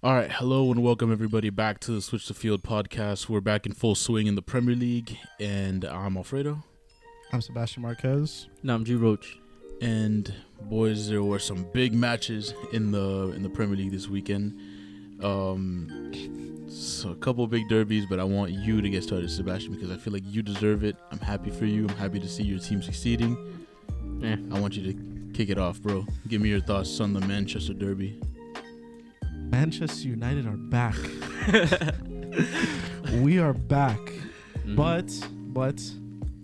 All right, hello and welcome everybody back to the Switch the Field podcast. We're back in full swing in the Premier League, and I'm Alfredo. I'm Sebastian Marquez. And I'm G Roach. And boys, there were some big matches in the Premier League this weekend. So a couple of big derbies, but I want you to get started, Sebastian, because I feel like you deserve it. I'm happy for you. I'm happy to see your team succeeding. I want you to kick it off, bro. Give me your thoughts on the Manchester Derby. Manchester United are back. We are back. But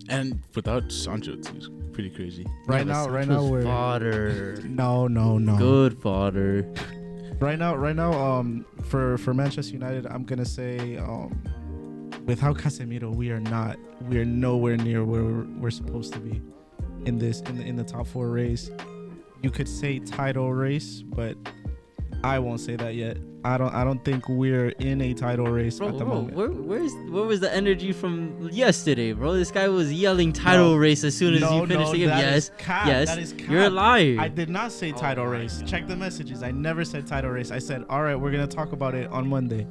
and without Sancho, it's pretty crazy. Right now we're fodder. No. Good fodder. Right now, for Manchester United, I'm gonna say, without Casemiro, we are nowhere near where we're supposed to be in the top four race. You could say title race, but I won't say that yet. I don't think we're in a title race at the moment. Where was the energy from yesterday, bro? This guy was yelling title race as soon as you finished the game. Yes. That is cap. You're a liar. I did not say title race. God. Check the messages. I never said title race. I said, all right, we're gonna talk about it on Monday.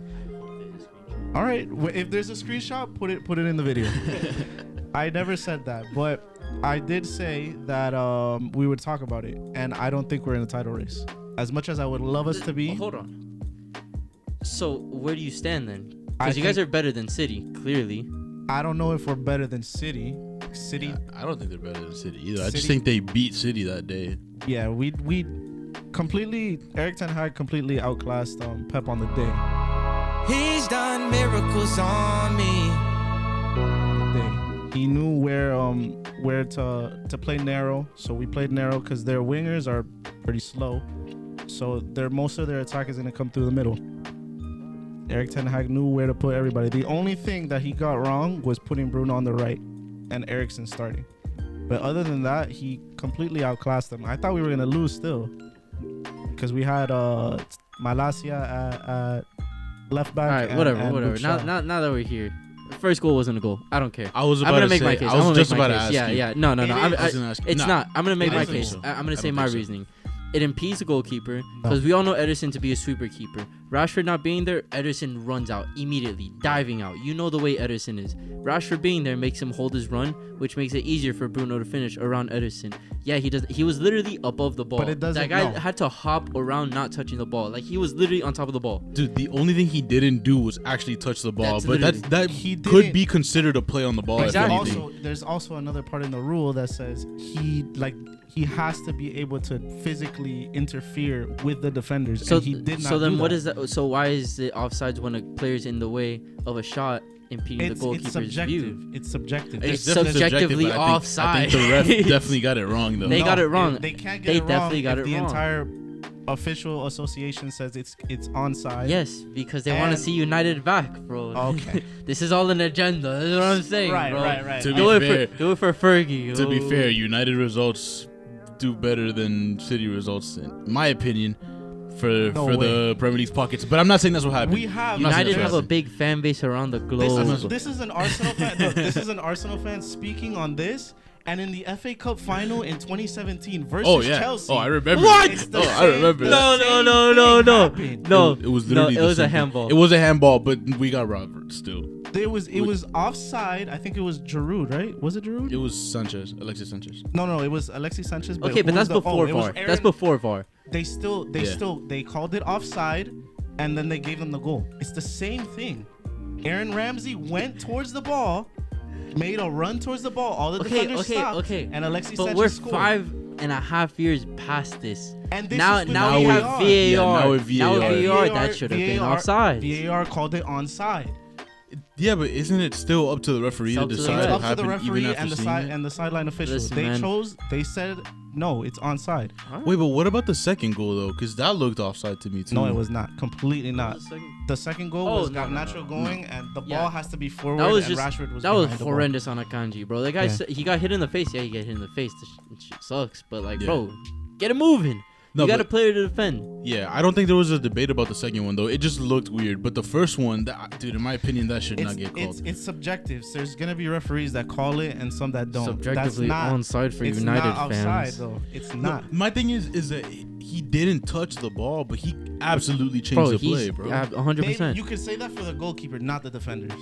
All right. If there's a screenshot, put it in the video. I never said that, but I did say that we would talk about it, and I don't think we're in a title race. As much as I would love us to be. Hold on. So where do you stand then? Because you guys are better than City, clearly. I don't know if we're better than City. Yeah, I don't think they're better than City either. I just think they beat City that day. Yeah, we completely. Erik ten Hag completely outclassed Pep on the day. He's done miracles on me. He knew where to play narrow, so we played narrow because their wingers are pretty slow. So most of their attack is going to come through the middle. Erik ten Hag knew where to put everybody. The only thing that he got wrong was putting Bruno on the right and Eriksen starting. But other than that, he completely outclassed them. I thought we were going to lose still because we had Malacia at left back. All right, whatever. Now that we're here. The first goal wasn't a goal. I don't care. I'm gonna make my case. I was just about to ask you. Yeah. No. It's not. I'm gonna make my case. So. I'm gonna say my reasoning. It impedes the goalkeeper because we all know Ederson to be a sweeper keeper. Rashford not being there, Ederson runs out immediately, diving out. You know the way Ederson is. Rashford being there makes him hold his run, which makes it easier for Bruno to finish around Ederson. Yeah, he does. He was literally above the ball. But it doesn't. That guy had to hop around, not touching the ball. Like he was literally on top of the ball. Dude, the only thing he didn't do was actually touch the ball. But that he could be considered a play on the ball. Exactly. There's also another part in the rule that says he has to be able to physically interfere with the defenders, and he did not. So then, do what that. is that? So why is it offsides when a player's in the way of a shot, impeding the goalkeeper's view? It's subjective. It's subjectively offside. I think the ref definitely got it wrong, though. They got it wrong. They can't get it wrong. They definitely got it wrong. The entire official association says it's onside. Yes, because they want to see United back, bro. Okay. This is all an agenda. That's what I'm saying, bro. Right. To be fair, do it for Fergie. To be fair, United results do better than City results, in my opinion, for the Premier League's pockets. But I'm not saying that's what happened. United have a big fan base around the globe. This is an Arsenal fan. Look, this is an Arsenal fan speaking on this. And in the FA Cup final in 2017 versus Chelsea. Oh, I remember. What? I remember. No. It was literally it was a handball. It was a handball, but we got robbed still. It was offside. I think it was Giroud, right? Was it Giroud? It was Alexis Sanchez. No, it was Alexis Sanchez. But okay, but that's before VAR. That's before VAR. They called it offside, and then they gave them the goal. It's the same thing. Aaron Ramsey went towards the ball, made a run towards the ball. All the defenders stopped. And Alexis Sanchez scored. But we're 5.5 years past this. And this now we have VAR. Now with VAR, that should have been offside. VAR called it onside. Yeah, but isn't it still up to the referee to decide what happened? It's up to the referee even and the sideline officials. They said no, it's onside. Wait, but what about the second goal though? Because that looked offside to me too. No, it was not. Completely not. The second goal got Nacho going, and the ball has to be forward. Rashford was. That was horrendous on Akanji, bro. The guy he got hit in the face. Yeah, he got hit in the face. It sucks, but bro, get it moving. No, you got a but- player to defend. Yeah, I don't think there was a debate about the second one though. It just looked weird. But the first one, dude, in my opinion, that should not get called. It's subjective. So there's gonna be referees that call it and some that don't. Subjectively That's not onside for it's United not outside fans. though. It's No, not. my thing is that he didn't touch the ball, but he absolutely changed Bro, the he's play, bro. 100%. Maybe you could say that for the goalkeeper, not the defenders.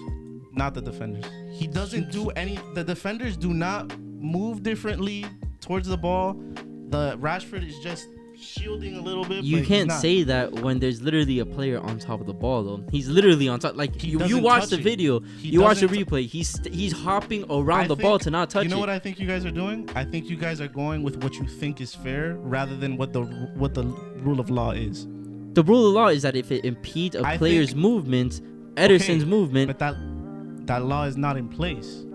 Not the defenders. He doesn't do any. The defenders do not move differently towards the ball. The Rashford is just shielding a little bit. You but he's can't not. say that when there's literally a player on top of the ball, though. He's literally on top. Like He you doesn't watch touch the it. video, He you watch the doesn't replay. He's hopping around I the ball think- to not touch You know it. what I think you guys are doing? I think you guys are going with what you think is fair rather than what the rule of law is. The rule of law is that if it impedes a I player's think- movement, Ederson's movement, But that law is not in place.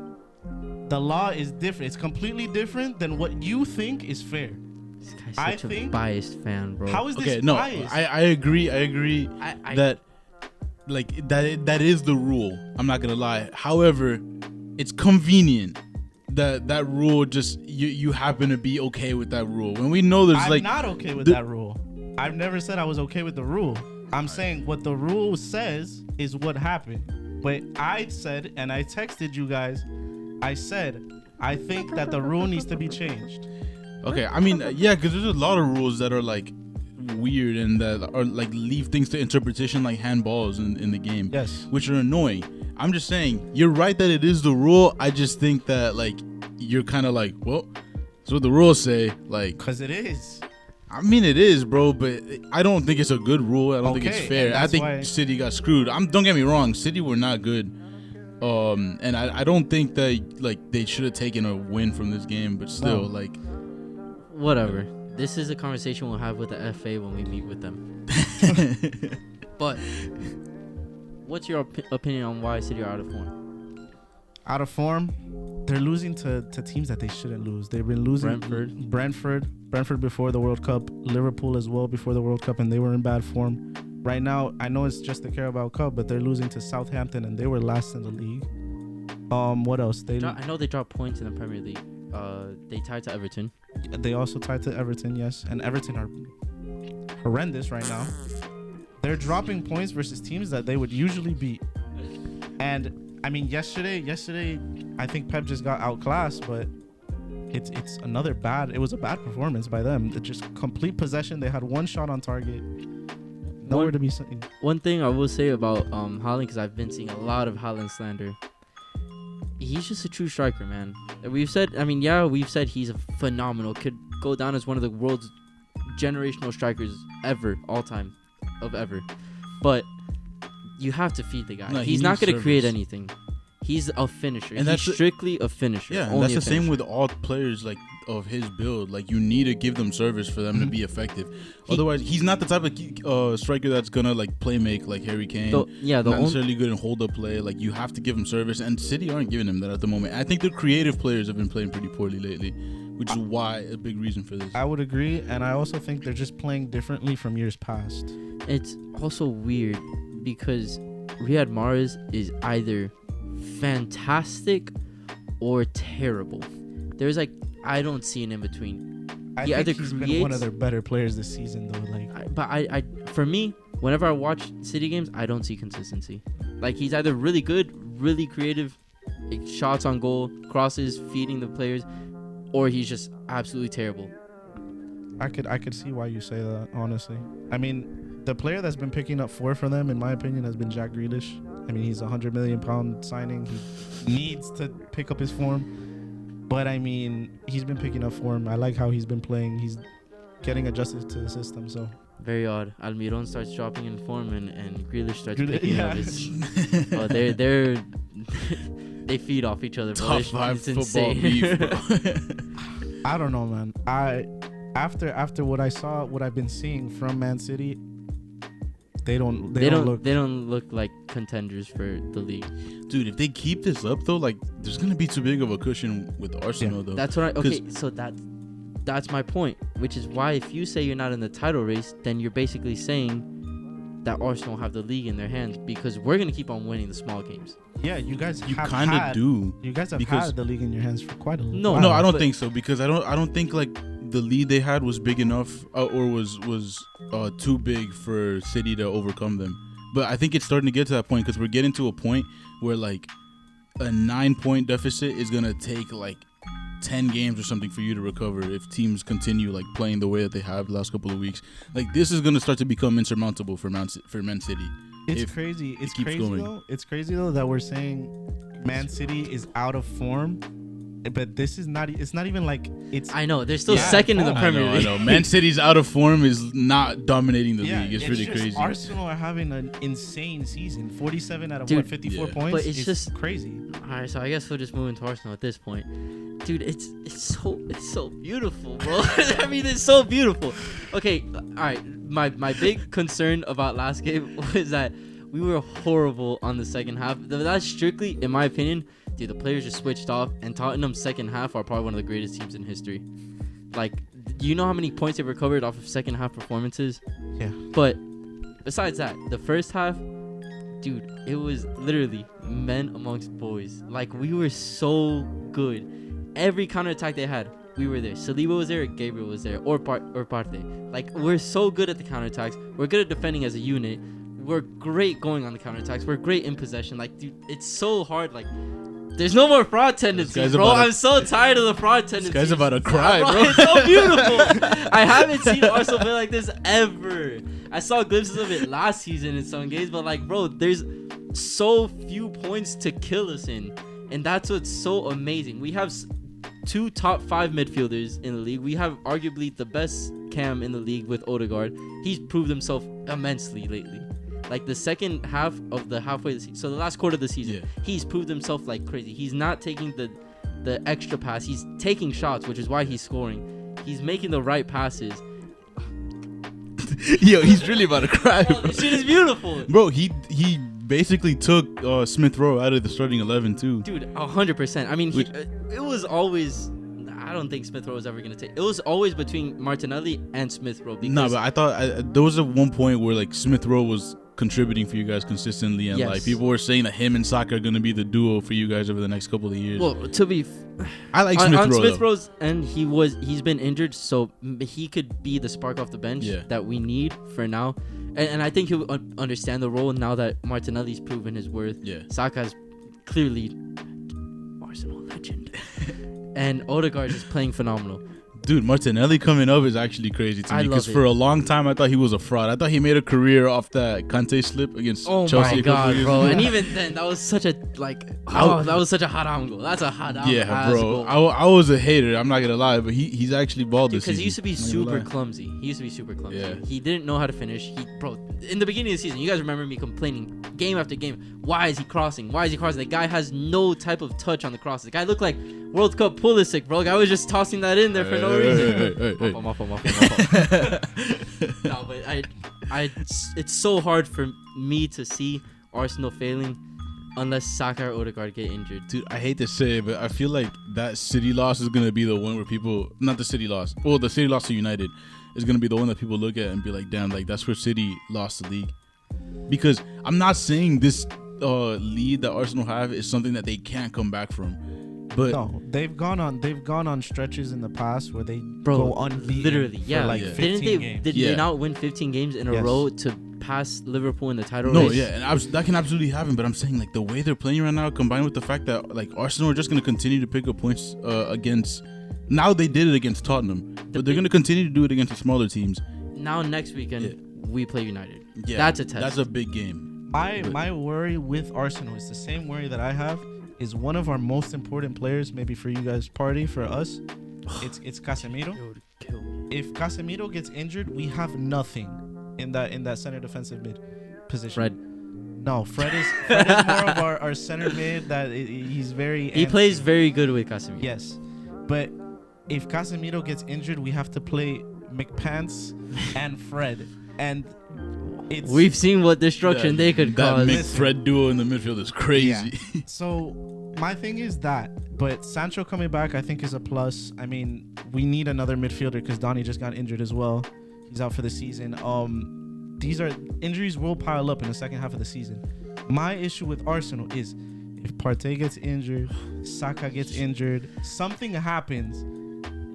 The law is different. It's completely different than what you think is fair. this guy's I such a think- biased fan, bro. How is this Okay, no, biased? I agree. I agree I- that like that is the rule. I'm not gonna lie. However, it's convenient that rule just you happen to be okay with that rule when we know there's I'm like not okay with the- that rule. I've never said I was okay with the rule. I'm saying what the rule says is what happened. But I said, and I texted you guys, I said, I think that the rule needs to be changed. Okay, I mean, yeah, because there's a lot of rules that are like weird and that are like leave things to interpretation, like handballs in the game, Yes. which are annoying. I'm just saying, you're right that it is the rule. I just think that like you're kind of like, well, that's what the rules say. Like, Because it is. I mean, it is, bro, but I don't think it's a good rule. I don't think Okay, it's fair. and I that's think why- City got screwed. Don't get me wrong, City were not good. And I don't think that like they should have taken a win from this game, but still, No. like, Whatever. This is a conversation we'll have with the FA when we meet with them. But what's your opinion on why City are out of form? Out of form. They're losing to teams that they shouldn't lose. They've been losing Brentford before the World Cup, Liverpool as well before the World Cup, and they were in bad form. Right now, I know it's just the Carabao Cup, but they're losing to Southampton, and they were last in the league. What else? I know they dropped points in the Premier League. They tied to Everton. They also tied to Everton, yes, and Everton are horrendous right now. They're dropping points versus teams that they would usually beat. And I mean, yesterday, I think Pep just got outclassed, but it's another bad. It was a bad performance by them. They just complete possession. They had one shot on target. Nowhere to be seen. One thing I will say about Haaland, because I've been seeing a lot of Haaland slander. He's just a true striker, man. We've said he's a phenomenal. Could go down as one of the world's generational strikers ever, all time, of ever. But you have to feed the guy. No, he He's not needs going to create service. anything. He's a finisher. And He's that's strictly a finisher. yeah, and Only that's a the same finisher. with all players like of his build. Like you need to give them service for them to be effective. Otherwise, he's not the type of striker that's gonna like play make like Harry Kane. The not only necessarily good in hold up play. Like you have to give him service, and City aren't giving him that at the moment. I think the creative players have been playing pretty poorly lately, which is why a big reason for this. I would agree, and I also think they're just playing differently from years past. It's also weird because Riyad Mahrez is either fantastic or terrible. There's like I don't see an in between. I He think either he's been one creates- of their better players this season, though. Like, I for me, whenever I watch City games, I don't see consistency. Like he's either really good, really creative, like, shots on goal, crosses, feeding the players, or he's just absolutely terrible. I could see why you say that, honestly. I mean, the player that's been picking up form for them, in my opinion, has been Jack Grealish. I mean, he's a £100 million signing. He needs to pick up his form. But, I mean, he's been picking up form. I like how he's been playing. He's getting adjusted to the system, so. Very odd. Almiron starts dropping in form and Grealish starts Grealish- picking yeah. up his. Oh, they're they feed off each other, bro. Top It's 5 football insane. beef, bro. I don't know, man. After what I saw, what I've been seeing from Man City, they don't look like contenders for the league. Dude, if they keep this up though, like there's gonna be too big of a cushion with Arsenal though. That's what that's my point, which is why if you say you're not in the title race, then you're basically saying that Arsenal have the league in their hands because we're gonna keep on winning the small games. Yeah, you guys you have kind of had, do. You guys have because- had the league in your hands for quite a No, while. No, I don't but- think so because I don't think like the lead they had was big enough or was too big for City to overcome them. But I think it's starting to get to that point because we're getting to a point where like a 9-point deficit is going to take like 10 games or something for you to recover if teams continue like playing the way that they have the last couple of weeks. Like this is going to start to become insurmountable for Man City. It's crazy. It's keeps crazy going. though. It's crazy though that we're saying Man City is out of form, but this is not. It's not even like it's. I know they're still second in the Premier League. I know. Man City's out of form is not dominating the league. It's really just crazy. Arsenal are having an insane season. 47 out of Dude, 54 yeah. points. But it's just crazy. All right, so I guess we'll just move into Arsenal at this point. Dude, it's so beautiful, bro. I mean, it's so beautiful. Okay, all right. My big concern about last game was that we were horrible on the second half. That's strictly, in my opinion, dude, the players just switched off, and Tottenham's second half are probably one of the greatest teams in history. Like, do you know how many points they recovered off of second half performances? Yeah. But besides that, the first half, dude, it was literally men amongst boys. Like, we were so good. Every counterattack they had, we were there. Saliba was there, Gabriel was there, or Partey. Like, we're so good at the counterattacks. We're good at defending as a unit. We're great going on the counterattacks. We're great in possession. Like, dude, it's so hard. Like, there's no more fraud tendencies, bro. I'm so tired of the fraud tendencies. This guy's about to cry, bro. It's so beautiful. I haven't seen Arsenal play like this ever. I saw glimpses of it last season in some games, but like, bro, there's so few points to kill us in, and that's what's so amazing. We have 2 top 5 midfielders in the league. We have arguably the best cam in the league with Odegaard. He's proved himself immensely lately. Like the second half of the halfway of the season, so the last quarter of the season, he's proved himself like crazy. He's not taking the extra pass. He's taking shots, which is why he's scoring. He's making the right passes. Yo, he's really about to cry, bro. This shit is beautiful. Bro, he basically took Smith Rowe out of the starting 11 too. Dude, 100%. I mean, it was always... I don't think Smith Rowe was ever gonna take. It was always between Martinelli and Smith Rowe. No, but I thought there was one point where like Smith Rowe was contributing for you guys consistently, and like people were saying that him and Saka are gonna be the duo for you guys over the next couple of years. Well, to be, I like Smith Rowe. On Smith Rowe's end, he's been injured, so he could be the spark off the bench that we need for now, and I think he'll understand the role now that Martinelli's proven his worth. Yeah, Saka's clearly Arsenal legend. And Odegaard is playing phenomenal. Dude, Martinelli coming up is actually crazy to me because for a long time I thought he was a fraud. I thought he made a career off that Kante slip against Chelsea. Oh my god, bro! And even then, that was such a that was such a haram goal. That's a haram. Yeah, bro. I was a hater. I'm not gonna lie, but he's actually balled this season. Because he used to be super clumsy. Yeah. He didn't know how to finish. Bro, in the beginning of the season, you guys remember me complaining game after game. Why is he crossing? The guy has no type of touch on the crosses. The guy looked like World Cup Pulisic, bro. The guy was just tossing that in there for no reason. No, but it's so hard for me to see Arsenal failing unless Saka or Odegaard get injured. Dude, I hate to say it, but I feel like that City loss is going to be the one where people... Not the City loss. Well, the City loss to United is going to be the one that people look at and be like, damn, like that's where City lost the league. Because I'm not saying this lead that Arsenal have is something that they can't come back from. But no, they've gone on stretches in the past where they go unbeaten. Literally, yeah. Like 15 games. Did they not win 15 games in a row to pass Liverpool in the title race? No, yeah, and that can absolutely happen. But I'm saying like the way they're playing right now, combined with the fact that like Arsenal are just going to continue to pick up points against. Now they did it against Tottenham, but they're going to continue to do it against the smaller teams. Now next weekend we play United. Yeah, that's a test. That's a big game. My worry with Arsenal is the same worry that I have. Is one of our most important players, maybe for you guys, Party, for us, it's Casemiro. If Casemiro gets injured, we have nothing in that center defensive mid position. Fred is more of our center mid. That he's very. He plays very good with Casemiro. Yes, but if Casemiro gets injured, we have to play McPants and Fred, and we've seen what destruction they could cause. That Fred duo in the midfield is crazy. Yeah. So my thing is but Sancho coming back I think is a plus. I mean, we need another midfielder because Donny just got injured as well. He's out for the season. These are injuries will pile up in the second half of the season. My issue with Arsenal is if Partey gets injured, Saka gets injured, something happens,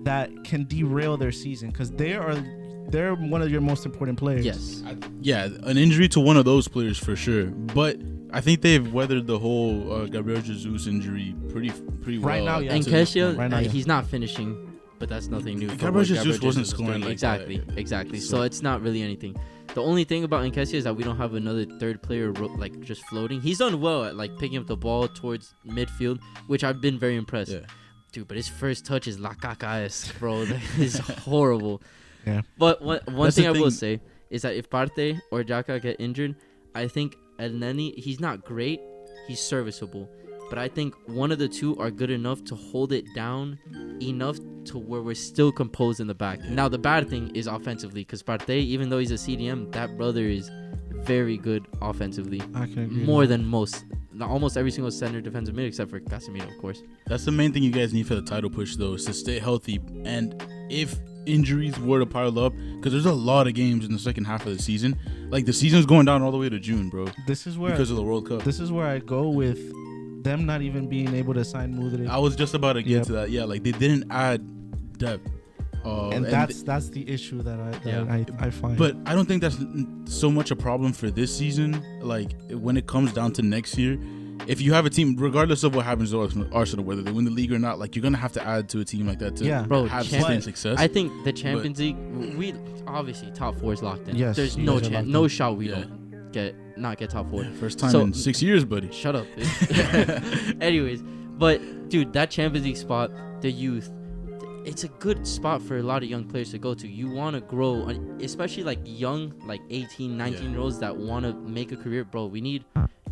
that can derail their season because they're one of your most important players. Yes. An injury to one of those players for sure. But I think they've weathered the whole Gabriel Jesus injury pretty well. Right now, yeah. And Kessia, Right now, yeah. he's not finishing, but that's nothing new. Gabriel Jesus wasn't scoring like exactly, that. exactly. So it's not really anything. The only thing about Nkessia is that we don't have another third player like just floating. He's done well at like picking up the ball towards midfield, which I've been very impressed. Yeah. Dude, but his first touch is la caca, bro. That is horrible. Yeah. But one thing I will say is that if Partey or Xhaka get injured, I think Elneny, he's not great. He's serviceable. But I think one of the two are good enough to hold it down enough to where we're still composed in the back. Now, the bad thing is offensively, because Partey, even though he's a CDM, that brother is very good offensively. I can agree. More than most. Almost every single center defensive mid, except for Casemiro, of course. That's the main thing you guys need for the title push, though, is to stay healthy. And if injuries were to pile up, because there's a lot of games in the second half of the season. Like, the season's going down all the way to June, bro. This is where because of the World Cup. This is where I go with them not even being able to sign Mudryk. I was just about to get to that. Yeah, like, they didn't add depth. And that's the issue that I find. But I don't think that's so much a problem for this season. Like, when it comes down to next year, if you have a team, regardless of what happens to Arsenal, whether they win the league or not, like, you're gonna have to add to a team like that to have sustained success. I think the Champions League, we obviously top 4 is locked in. Yes, there's no chance, no shot we don't not get top 4. First time in 6 years, buddy. Shut up. Anyways, but dude, that Champions League spot, the youth, it's a good spot for a lot of young players to go to. You want to grow, especially like young, like 18, 19-year-olds that want to make a career. Bro, we need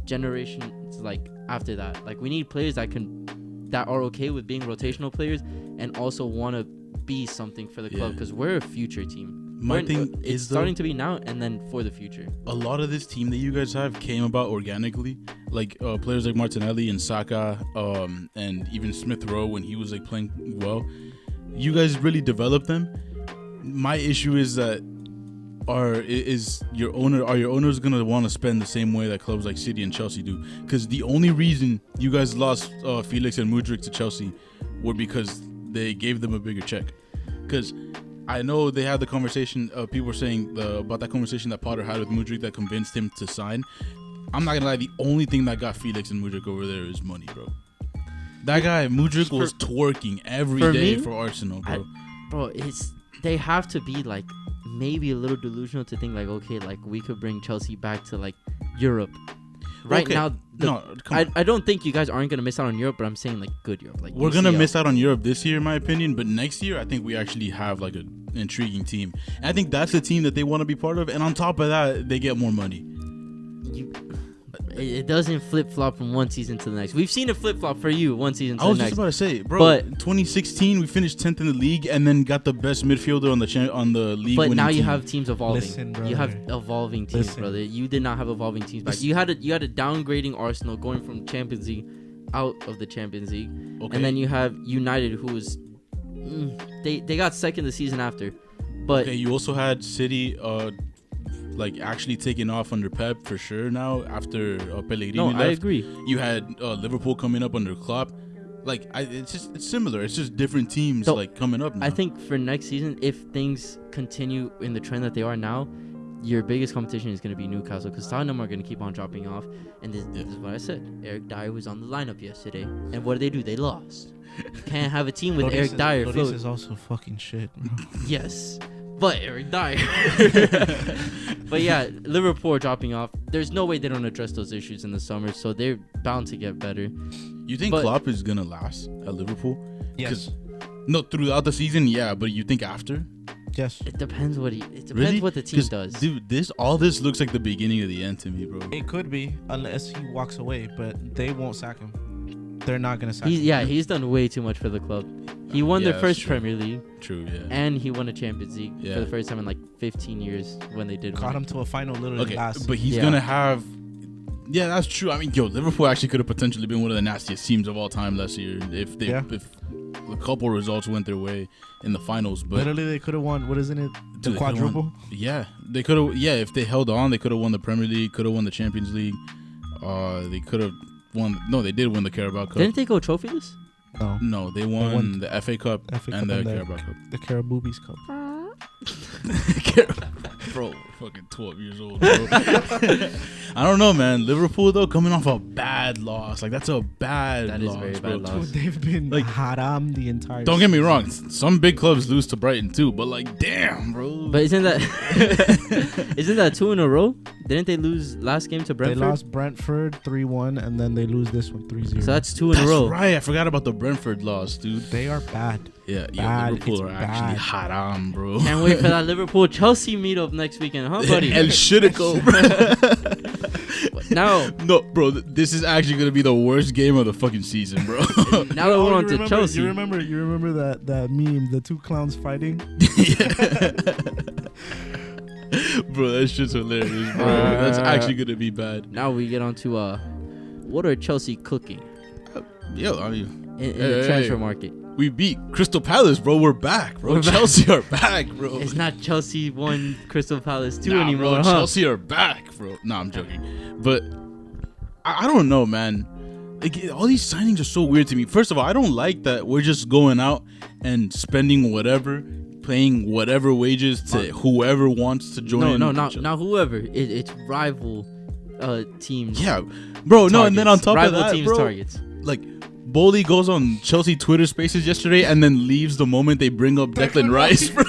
generations like after that. Like, we need players that are okay with being rotational players and also want to be something for the club, because we're a future team. It's starting to be now and then for the future. A lot of this team that you guys have came about organically. Like, players like Martinelli and Saka, and even Smith Rowe when he was like playing well. You guys really developed them. My issue is that are your owners gonna want to spend the same way that clubs like City and Chelsea do? Because the only reason you guys lost Felix and Mudryk to Chelsea were because they gave them a bigger check. Because I know they had the conversation. People were saying about that conversation that Potter had with Mudryk that convinced him to sign. I'm not gonna lie. The only thing that got Felix and Mudryk over there is money, bro. That guy Mudryk was twerking every day for Arsenal, bro. They have to be like maybe a little delusional to think like, okay, like we could bring Chelsea back to like Europe. Right now, I don't think you guys aren't gonna miss out on Europe, but I'm saying like good Europe. Like, we're gonna miss out on Europe this year, in my opinion. But next year, I think we actually have like an intriguing team. And I think that's the team that they want to be part of. And on top of that, they get more money. It doesn't flip flop from one season to the next. We've seen it flip flop for you one season to the next. I was just about to say, bro. But 2016, we finished 10th in the league and then got the best midfielder on the league. But now you team. have teams evolving. Listen, you have evolving teams, brother. You did not have evolving teams back. You had a downgrading Arsenal going from Champions League out of the Champions League, and then you have United, who was they got second the season after. But you also had City. Like, actually taking off under Pep for sure now after Pellegrini left. I agree. You had Liverpool coming up under Klopp. Like, it's similar. It's just different teams like coming up now. I think for next season, if things continue in the trend that they are now, your biggest competition is going to be Newcastle, because Tottenham are going to keep on dropping off. And this is what I said. Eric Dyer was on the lineup yesterday, and what did? They lost. You can't have a team with Eric Dyer. Loris is also fucking shit. Yes. But Eric Dyer. But yeah, Liverpool are dropping off. There's no way they don't address those issues in the summer, so they're bound to get better. You think Klopp is gonna last at Liverpool? Yes. No, throughout the season, yeah, but you think after? Yes. It depends what the team does. Dude, all this looks like the beginning of the end to me, bro. It could be, unless he walks away, but they won't sack him. They're not gonna sack him. Yeah, he's done way too much for the club. He won their first Premier League. True, yeah. And he won a Champions League for the first time in like 15 years when they did. Got him to a final literally last. But he's gonna have. Yeah, that's true. I mean, Liverpool actually could have potentially been one of the nastiest teams of all time last year if a couple results went their way in the finals. But literally, they could have won. What isn't it? The quadruple. They could have. Yeah, if they held on, they could have won the Premier League. Could have won the Champions League. They could have won. No, they did win the Carabao Cup. Didn't they go trophyless? No, they won the FA Cup and the Carabao Cup. The Caraboobies Cup. Bro, fucking 12 years old, bro. I don't know, man. Liverpool, though, coming off a bad loss. Like, that's a bad loss. That is very bad loss. Dude, they've been like haram the entire Don't get me wrong. Some big clubs lose to Brighton, too. But, like, damn, bro. But isn't that 2 in a row? Didn't they lose last game to Brentford? They lost Brentford 3-1, and then they lose this one 3-0. So that's 2 in a row. That's right. I forgot about the Brentford loss, dude. They are bad. Yeah, Liverpool Liverpool are actually haram, bro. Can't wait for that Liverpool-Chelsea meetup next weekend, huh, buddy? El Shiriko, bro. No, bro. This is actually gonna be the worst game of the fucking season, bro. Now that we're on to Chelsea. You remember that meme, the 2 clowns fighting? Bro, that shit's hilarious, bro. That's actually gonna be bad. Now we get on to what are Chelsea cooking? Yo, I mean, in the transfer market. We beat Crystal Palace, bro. We're back, bro. Chelsea are back, bro. It's not Chelsea 1, Crystal Palace 2 anymore, bro. huh? Chelsea are back, bro. Nah, I'm joking. But I don't know, man. Like, all these signings are so weird to me. First of all, I don't like that we're just going out and spending whatever, paying whatever wages to whoever wants to join. No, not whoever. It's rival teams. Yeah, bro. Targets. No, and then on top rival of that, teams bro, targets. like, Bowley goes on Chelsea Twitter Spaces yesterday and then leaves the moment they bring up Declan Rice, bro.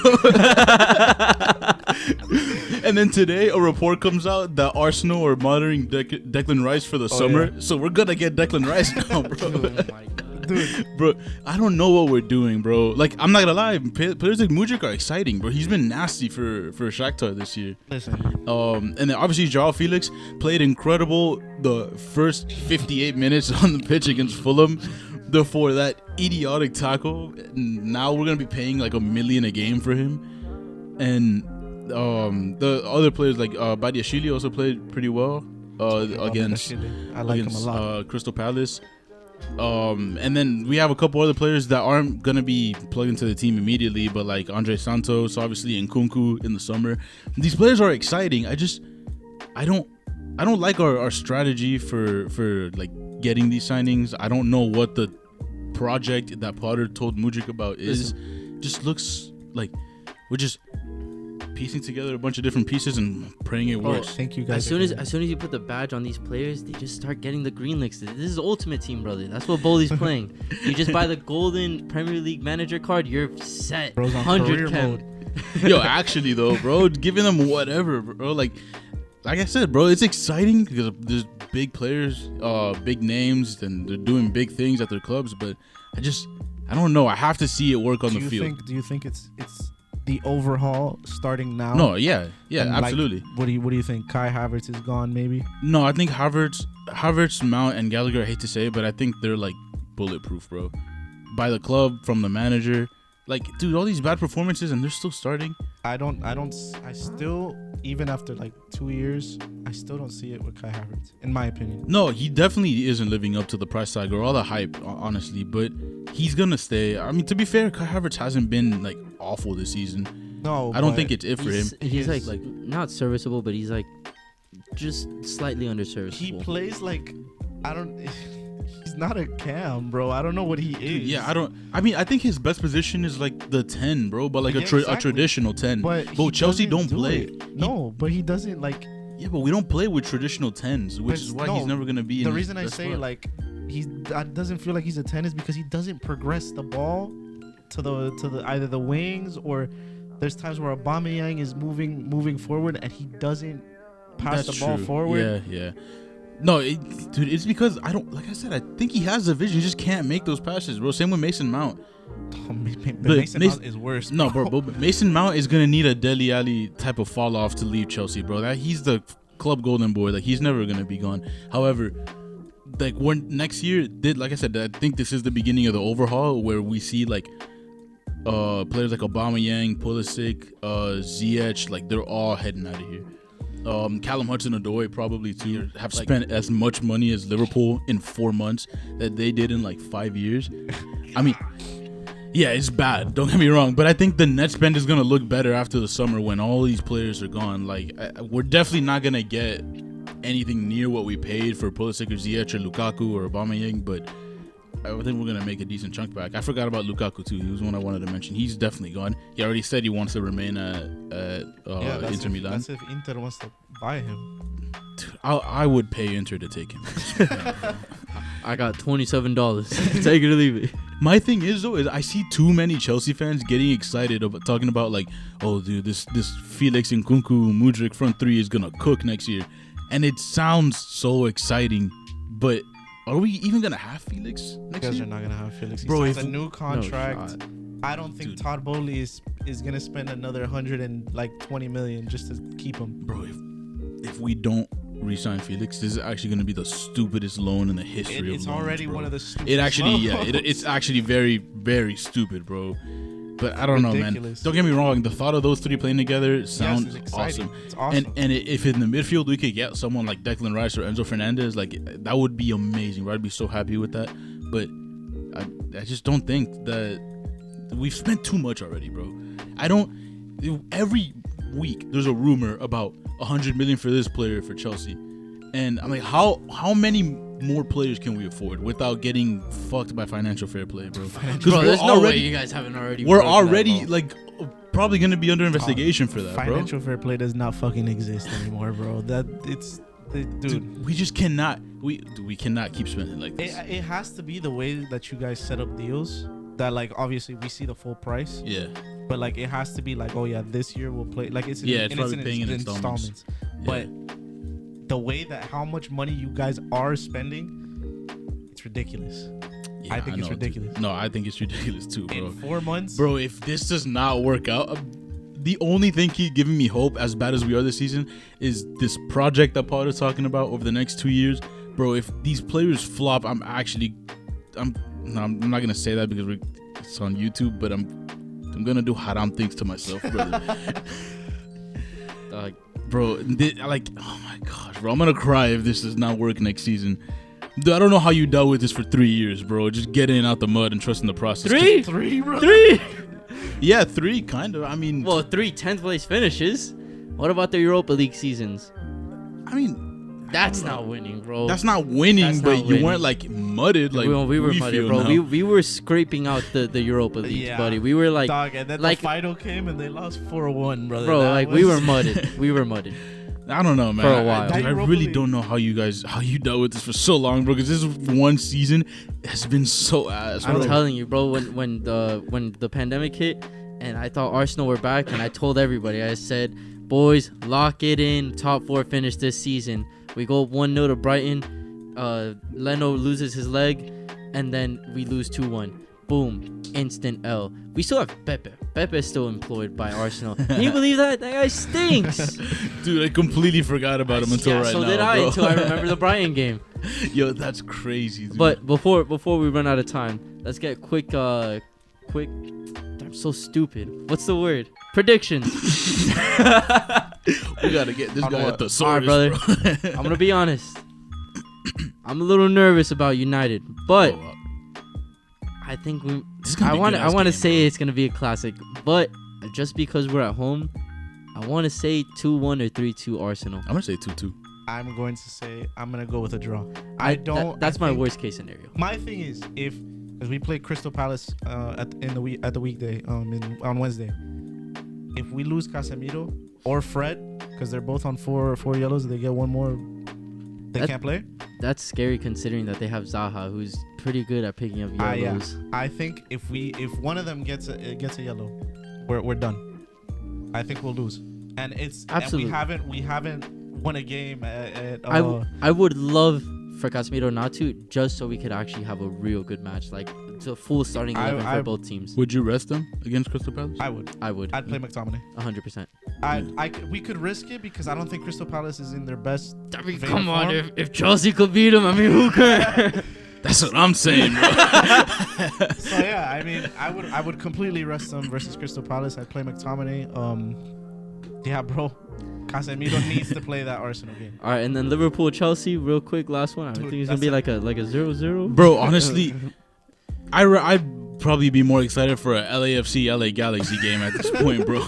And then today a report comes out that Arsenal are monitoring Declan Rice for the summer. Yeah. So we're gonna get Declan Rice now, bro. Oh my God. Dude. Bro, I don't know what we're doing, bro. Like, I'm not gonna lie, players like Mudryk are exciting, bro. He's been nasty for Shakhtar this year. Listen. And then obviously Joao Felix played incredible the first 58 minutes on the pitch against Fulham before that idiotic tackle. Now we're gonna be paying like $1 million a game for him. And the other players like Badiashile also played pretty well against I like him a lot. Crystal Palace. And then we have a couple other players that aren't gonna be plugged into the team immediately, but like Andre Santos, obviously, and Nkunku in the summer. These players are exciting. I don't like our strategy for like getting these signings. I don't know what the project that Potter told Mudryk about is. Just looks like we're just piecing together a bunch of different pieces and praying it works. Thank you guys. As soon as you put the badge on these players, they just start getting the green licks. This is Ultimate Team, brother. That's what Bowley's playing. You just buy the golden Premier League manager card, you're set. 100 mode. Yo, actually though, bro, giving them whatever, bro. Like I said, bro, it's exciting because there's big players, big names, and they're doing big things at their clubs. But I don't know. I have to see it work on the field. Do you think it's the overhaul starting now? No, yeah, absolutely. Like, what do you think? Kai Havertz is gone, maybe? No, I think Havertz, Mount, and Gallagher. I hate to say it, but I think they're like bulletproof, bro. By the club, from the manager. Like, dude, all these bad performances and they're still starting. I still, even after like 2 years, I still don't see it with Kai Havertz, in my opinion. No, he definitely isn't living up to the price tag or all the hype, honestly, but he's gonna stay. I mean, to be fair, Kai Havertz hasn't been like awful this season. No, I don't think it's it for him. He's like not serviceable, but he's like just slightly underserviceable. He plays like, he's not a cam, bro. I don't know what he is. Yeah, I think his best position is like the 10, bro, but like a traditional 10. But Chelsea don't play. But he doesn't like. Yeah, but we don't play with traditional 10s, which is why he's never gonna be. The reason I say like he doesn't feel like he's a 10 is because he doesn't progress the ball to the either the wings, or there's times where Aubameyang is moving forward and he doesn't pass the ball forward. Yeah. No, dude, it's because I think he has the vision. He just can't make those passes, bro. Same with Mason Mount. Mason Mount is worse. No, bro, but Mason Mount is gonna need a Dele Alli type of fall off to leave Chelsea, bro. He's the club golden boy. Like, he's never gonna be gone. However, like next year, like I said, I think this is the beginning of the overhaul where we see like players like Aubameyang, Pulisic, Ziyech, like they're all heading out of here. Callum Hudson-Odoi probably too have spent as much money as Liverpool in 4 months that they did in like 5 years. I mean, yeah, it's bad. Don't get me wrong, but I think the net spend is gonna look better after the summer when all these players are gone. Like, we're definitely not gonna get anything near what we paid for Pulisic or Ziyech or Lukaku or Aubameyang, but I think we're gonna make a decent chunk back. I forgot about Lukaku too. He was one I wanted to mention. He's definitely gone. He already said he wants to remain at Inter Milan. That's if Inter wants to buy him. Dude, I would pay Inter to take him. I got $27. Take it or leave it. My thing is though, is I see too many Chelsea fans getting excited about talking about like, oh dude, this Felix and Nkunku Mudryk front three is gonna cook next year, and it sounds so exciting, but are we even gonna have Felix next year? You guys are not gonna have Felix. He Bro, signs if- a new contract. shot. I don't think Dude. Todd Bowley is gonna spend another 120 million just to keep him. Bro, if we don't re-sign Felix, this is actually gonna be the stupidest loan in the history of It's loans, already bro. one of the stupidest. It actually, yeah, loans. it's actually very, very stupid, bro. But I don't know, man. Ridiculous. Don't get me wrong. The thought of those three playing together Yes, sounds it's exciting. awesome. It's awesome. And if in the midfield we could get someone like Declan Rice or Enzo Fernandez, like that would be amazing. Bro. I'd be so happy with that. But I just don't think that we've spent too much already, bro. Every week there's a rumor about 100 million for this player for Chelsea, and I'm like, how many more players can we afford without getting fucked by financial fair play, bro? Bro, there's no way you guys haven't already. We're broken that already law. like probably gonna be under investigation for that, bro. Financial fair play does not fucking exist anymore, bro. Dude. We just cannot. We cannot keep spending like this. It has to be the way that you guys set up deals. That like obviously we see the full price, Yeah, but like it has to be like, oh yeah, this year we'll play like it's Yeah, it's probably paying in installments. yeah. But the way that how much money you guys are spending, it's ridiculous. Yeah, I think it's know, dude. ridiculous. No, I think it's ridiculous too, bro. In 4 months, Bro, if this does not work out, the only thing keep giving me hope, as bad as we are this season, is this project that Paul is talking about over the next 2 years. Bro, if these players flop, I'm not gonna say that because it's on YouTube, but I'm gonna do haram things to myself, brother. Bro, oh my gosh, bro, I'm gonna cry if this does not work next season. Dude, I don't know how you dealt with this for 3 years, bro. Just getting out the mud and trusting the process. Three, bro. Yeah, 3, kind of. I mean, Well, 3 10th place finishes. What about the Europa League seasons? I mean, That's not winning, bro. that's not winning, That's but not you winning. weren't like mudded like we were muddy, feel bro. now. We were scraping out the Europa League, Yeah. buddy. We were like, Dog, and then like- the final came and they lost 4-1, brother. bro, That like we was- were mudded. We were mudded. I don't know, man. For a while. I That Europa really League- don't know how you dealt with this for so long, bro. Because this one season has been so ass. I'm bro. telling you, bro. When the pandemic hit, and I thought Arsenal were back, and I told everybody, I said, boys, lock it in. Top 4 finish this season. We go 1-0 to Brighton. Leno loses his leg, and then we lose 2-1. Boom, instant L. We still have Pepe. Pepe is still employed by Arsenal. Can you believe that? That guy stinks. Dude, I completely forgot about him until yeah, right so now. did I bro. until I remember the Brighton game. Yo, that's crazy, dude. But before we run out of time, let's get quick. I'm so stupid. What's the word? Predictions. we gotta get this On guy what? at the All source, right, brother. bro. I'm gonna be honest. I'm a little nervous about United, but Oh, I think this is gonna I be a want good-ass to game, say bro. it's gonna be a classic, but just because we're at home, I want to say 2-1 or 3-2 Arsenal. I'm gonna say 2-2. I'm going to say I'm gonna go with a draw. That's my think- worst case scenario. My thing is as we play Crystal Palace at the weekday on Wednesday, if we lose Casemiro or Fred because they're both on four yellows, they get one more. They can't play. That's scary considering that they have Zaha, who's pretty good at picking up Yeah. yellows. I think if one of them gets a yellow, we're done. I think we'll lose. And Absolutely. And we haven't won a game at I would love for Casemiro not to, just so we could actually have a real good match, like the full starting 11 for both teams. Would you rest them against Crystal Palace? I would. I would. I'd play McTominay. 100%. We could risk it because I don't think Crystal Palace is in their best. I mean, vein come of on, form. if Chelsea could beat them, I mean, who could? That's what I'm saying, bro. So yeah, I mean, I would completely rest them versus Crystal Palace. I'd play McTominay. Yeah, bro. Casemiro needs to play that Arsenal game. All right, and then Liverpool Chelsea, real quick, last one. I Dude, think it's gonna be like a 0-0. Bro, honestly, I'd probably be more excited for a LAFC LA Galaxy game at this point, bro.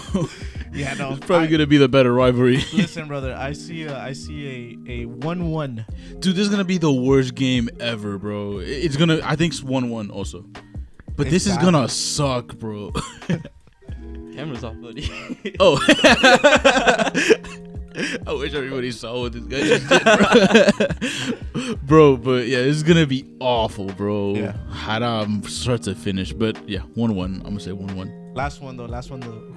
Yeah, no. It's probably gonna be the better rivalry. Listen, brother, I see a 1-1. Dude, this is gonna be the worst game ever, bro. It's gonna. I think it's 1-1 also. But this is gonna suck, bro. Camera's off, buddy. Oh. I wish everybody saw what this guy just did, bro. But yeah, this is gonna be awful, bro. Yeah. Start to finish, but yeah, 1-1. I'm gonna say 1-1. Last one though.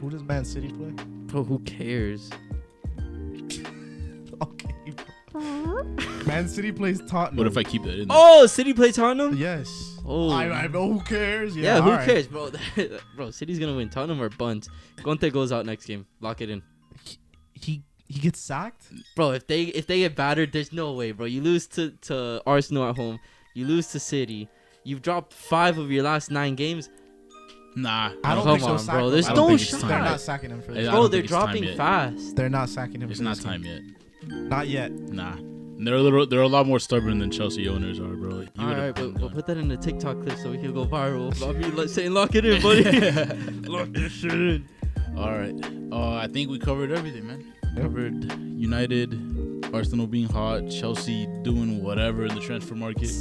Who does Man City play? Bro, who cares? Okay. Man City plays Tottenham. What if I keep that in there? Oh, City play Tottenham? Yes. Oh. I know. Who cares? Yeah, who alright. cares, bro? Bro, City's gonna win. Tottenham or bunt. Conte goes out next game. Lock it in. He gets sacked? Bro, if they get battered, there's no way, bro. You lose to Arsenal at home. You lose to City. You've dropped 5 of your last 9 games. Nah. I don't Come think so. on, Sack bro. him. There's I don't no think it's- shot. They're not sacking him for this. I Bro, don't they're think it's time dropping yet. fast. They're not sacking him It's for not this time game. yet. Not yet. Nah. They're a lot more stubborn than Chelsea owners are, bro. You All would've right, been but we'll done. put that in a TikTok clip so we can go viral. I mean, saying lock it in, buddy. Lock this shit in. All right. I think we covered everything, man. Covered United, Arsenal being hot, Chelsea doing whatever in the transfer market.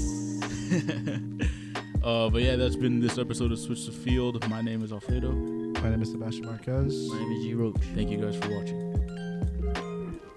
But yeah, that's been this episode of Switch the Field. My name is Alfredo. My name is Sebastian Marquez. My name is G Roach. Thank you guys for watching.